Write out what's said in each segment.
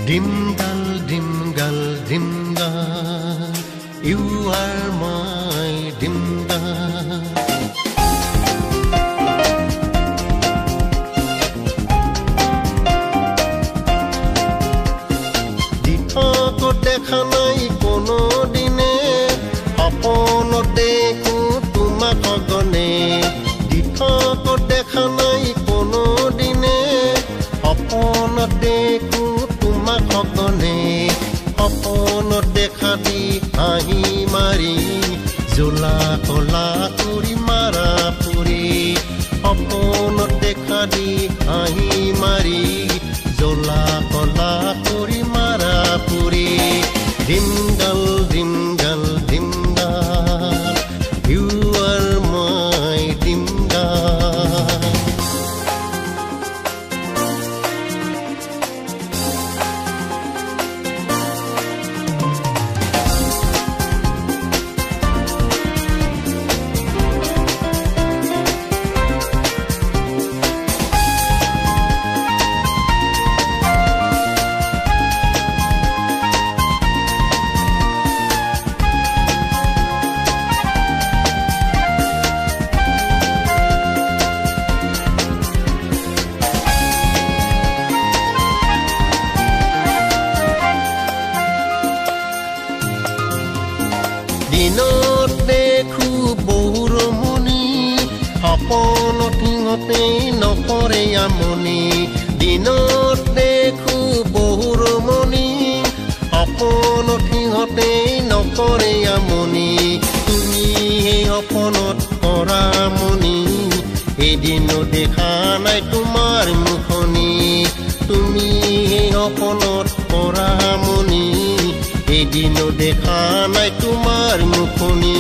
Dimgal, dimgal, dimgal, you are my dimgal. Dithako dekha nai kono dine, aponot dekho tumak agone. Dithako dekha nai kono dine, aponot dekho সকনে অপনত দেখা দি হাঁহি মাৰি জোলা কলা কৰি মাৰা পুৰি অপনত দেখা দি হাঁহি মাৰি জোলা কলা কৰি মাৰা পুৰি দিমগাল দিমগাল দিমগাল ইউ আৰ মাই দিমগাল দিনত দেখো বহুৰ মনি সপনত সিহঁতে নকৰে আমনি দিনত দেখো বহুৰ মনি সপনত সিহঁতে নকৰে আমনি তুমি সেই সপনত কৰা মনি এদিনো দেখা নাই তোমাৰ মুখনি তুমি সেই সপনত কৰা মনি এদিনো দেখা নাই তোমাৰ মুখনি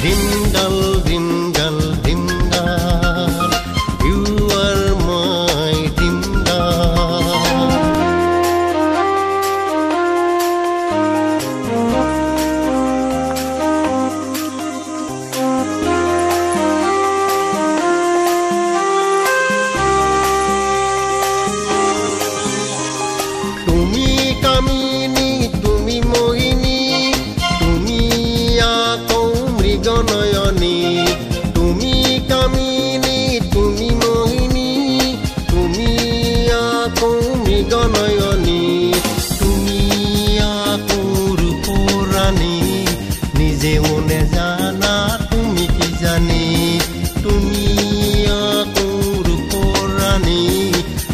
দিমগাল দিমগাল দিমগাল ইউ আৰ মাই দিমগাল তুমি কামিনী তুমি মোহিনী তুমি আকৌ মৃগনয়নী তুমি কামিনী তুমি মোহিনী তুমি আকৌ মৃগনয়নী তুমি আকৌ ৰূপৰাণী নিজেও নেজানা তুমি কি জানি তুমি আকৌ ৰূপৰাণী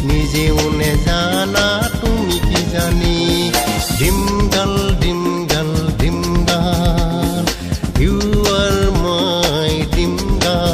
নিজেও নেজানা তুমি কি জানি dimgal dimgal dimgal you are my dimgal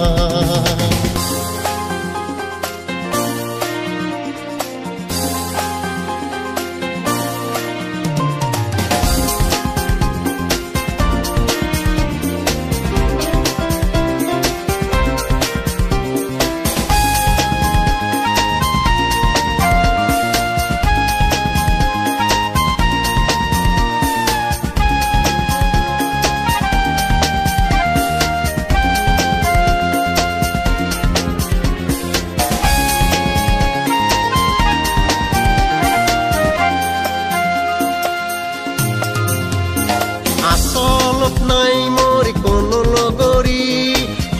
আসলত নাই মোৰ কোনো লগৰী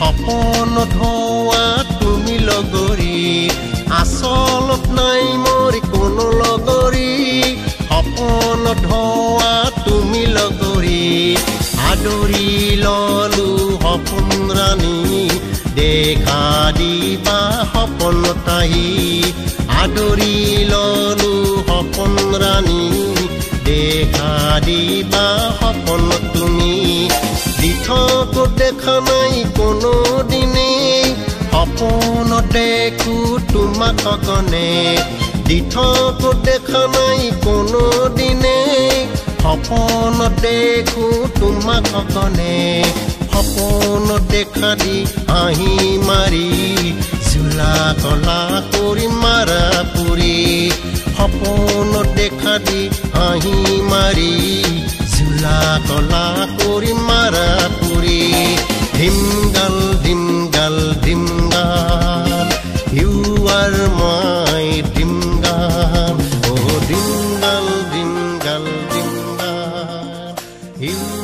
সপনত হোৱা তুমি লগৰী আসলত নাই মোৰ কোনো লগৰী সপনত হোৱা তুমি লগৰী আদৰি ললো সপোন ৰাণী দেখা দিবা সপনত আহি আদৰি ললো সপোন ৰাণী দেখা দিবা সপনত তুমি দিথকো দেখা নাই কোনো দিনে সপনত দেখো তোমাক গনে দিথকো দেখা নাই কোনো দিনে সপনত দেখো তোমাক গনে সপনত দেখা দি হাঁহি মাৰি জোলা কলা কৰি মাৰা পুৰি সপনত দেখা দি হাঁহি মাৰি জোলা কলা কৰি মাৰা পুৰি dimgal dimgal dimgal you are my dimgal oh dimgal You